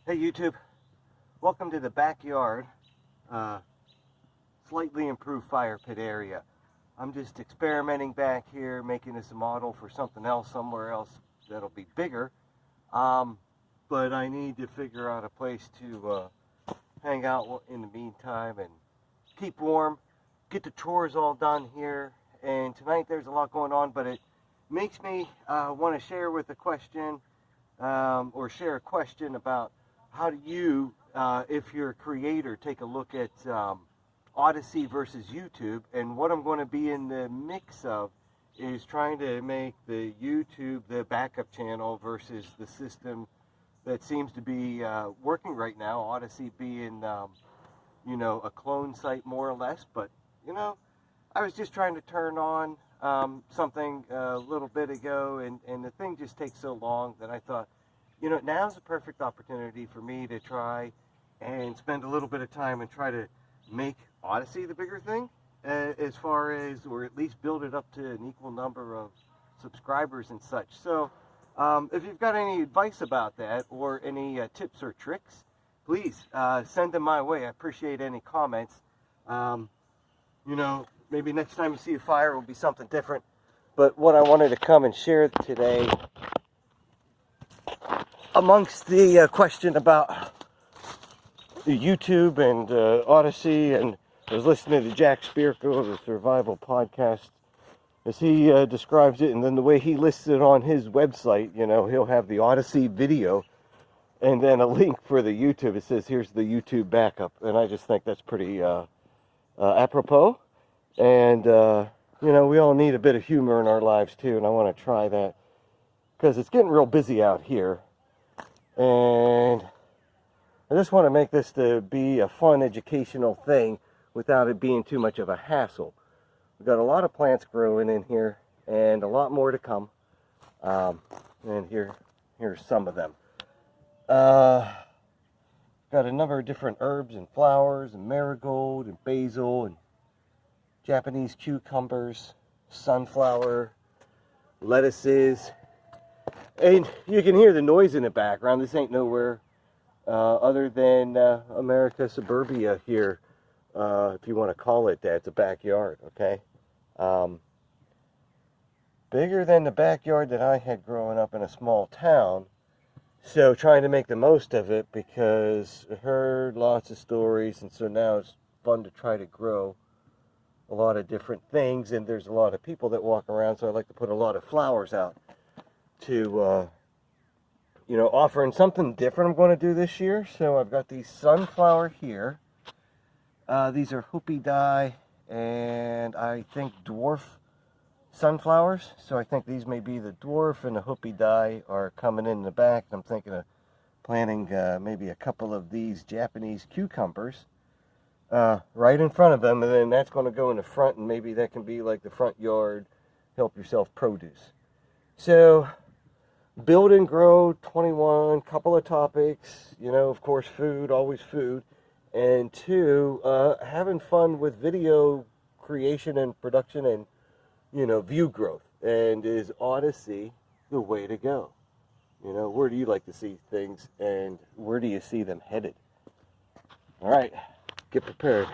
Hey YouTube, welcome to the backyard, slightly improved fire pit area. I'm just experimenting back here, making this a model for something else somewhere else that'll be bigger. But I need to figure out a place to hang out in the meantime and keep warm, get the chores all done here. And tonight there's a lot going on, but it makes me want to share with a question, or share a question about how do you, if you're a creator, take a look at Odysee versus YouTube. And what I'm going to be in the mix of is trying to make the YouTube the backup channel versus the system that seems to be working right now, Odysee being, you know, a clone site more or less. But, you know, I was just trying to turn on something a little bit ago, and the thing just takes so long that I thought, you know, now's a perfect opportunity for me to try and spend a little bit of time and try to make Odysee the bigger thing, as far as, or at least build it up to an equal number of subscribers and such. So if you've got any advice about that, or any tips or tricks, please send them my way. I appreciate any comments. You know, maybe next time you see a fire it will be something different. But what I wanted to come and share today, amongst the question about YouTube and Odysee, and I was listening to Jack Spirko, the Survival Podcast, as he describes it, and then the way he lists it on his website, you know, he'll have the Odysee video and then a link for the YouTube. It says, here's the YouTube backup, and I just think that's pretty apropos. And, you know, we all need a bit of humor in our lives too, and I want to try that because it's getting real busy out here. And I just want to make this to be a fun educational thing without it being too much of a hassle. We've got a lot of plants growing in here and a lot more to come. And here's some of them. Got a number of different herbs and flowers and marigold and basil and Japanese cucumbers, sunflower, lettuces. And you can hear the noise in the background. This ain't nowhere other than America suburbia here, if you want to call it that. It's a backyard, okay? Bigger than the backyard that I had growing up in a small town. So trying to make the most of it, because I heard lots of stories, and so now it's fun to try to grow a lot of different things. And there's a lot of people that walk around, so I like to put a lot of flowers out to, you know, offering something different I'm going to do this year. So I've got these sunflower here. These are Odysee and I think dwarf sunflowers. So I think these may be the dwarf, and the Odysee are coming in the back. I'm thinking of planting maybe a couple of these Japanese cucumbers right in front of them, and then that's going to go in the front, and maybe that can be like the front yard, help yourself produce. So build and grow 21, couple of topics, you know, of course, food, always food. And 2, having fun with video creation and production and, you know, view growth. And is Odysee the way to go? You know, where do you like to see things, and where do you see them headed? All right, get prepared.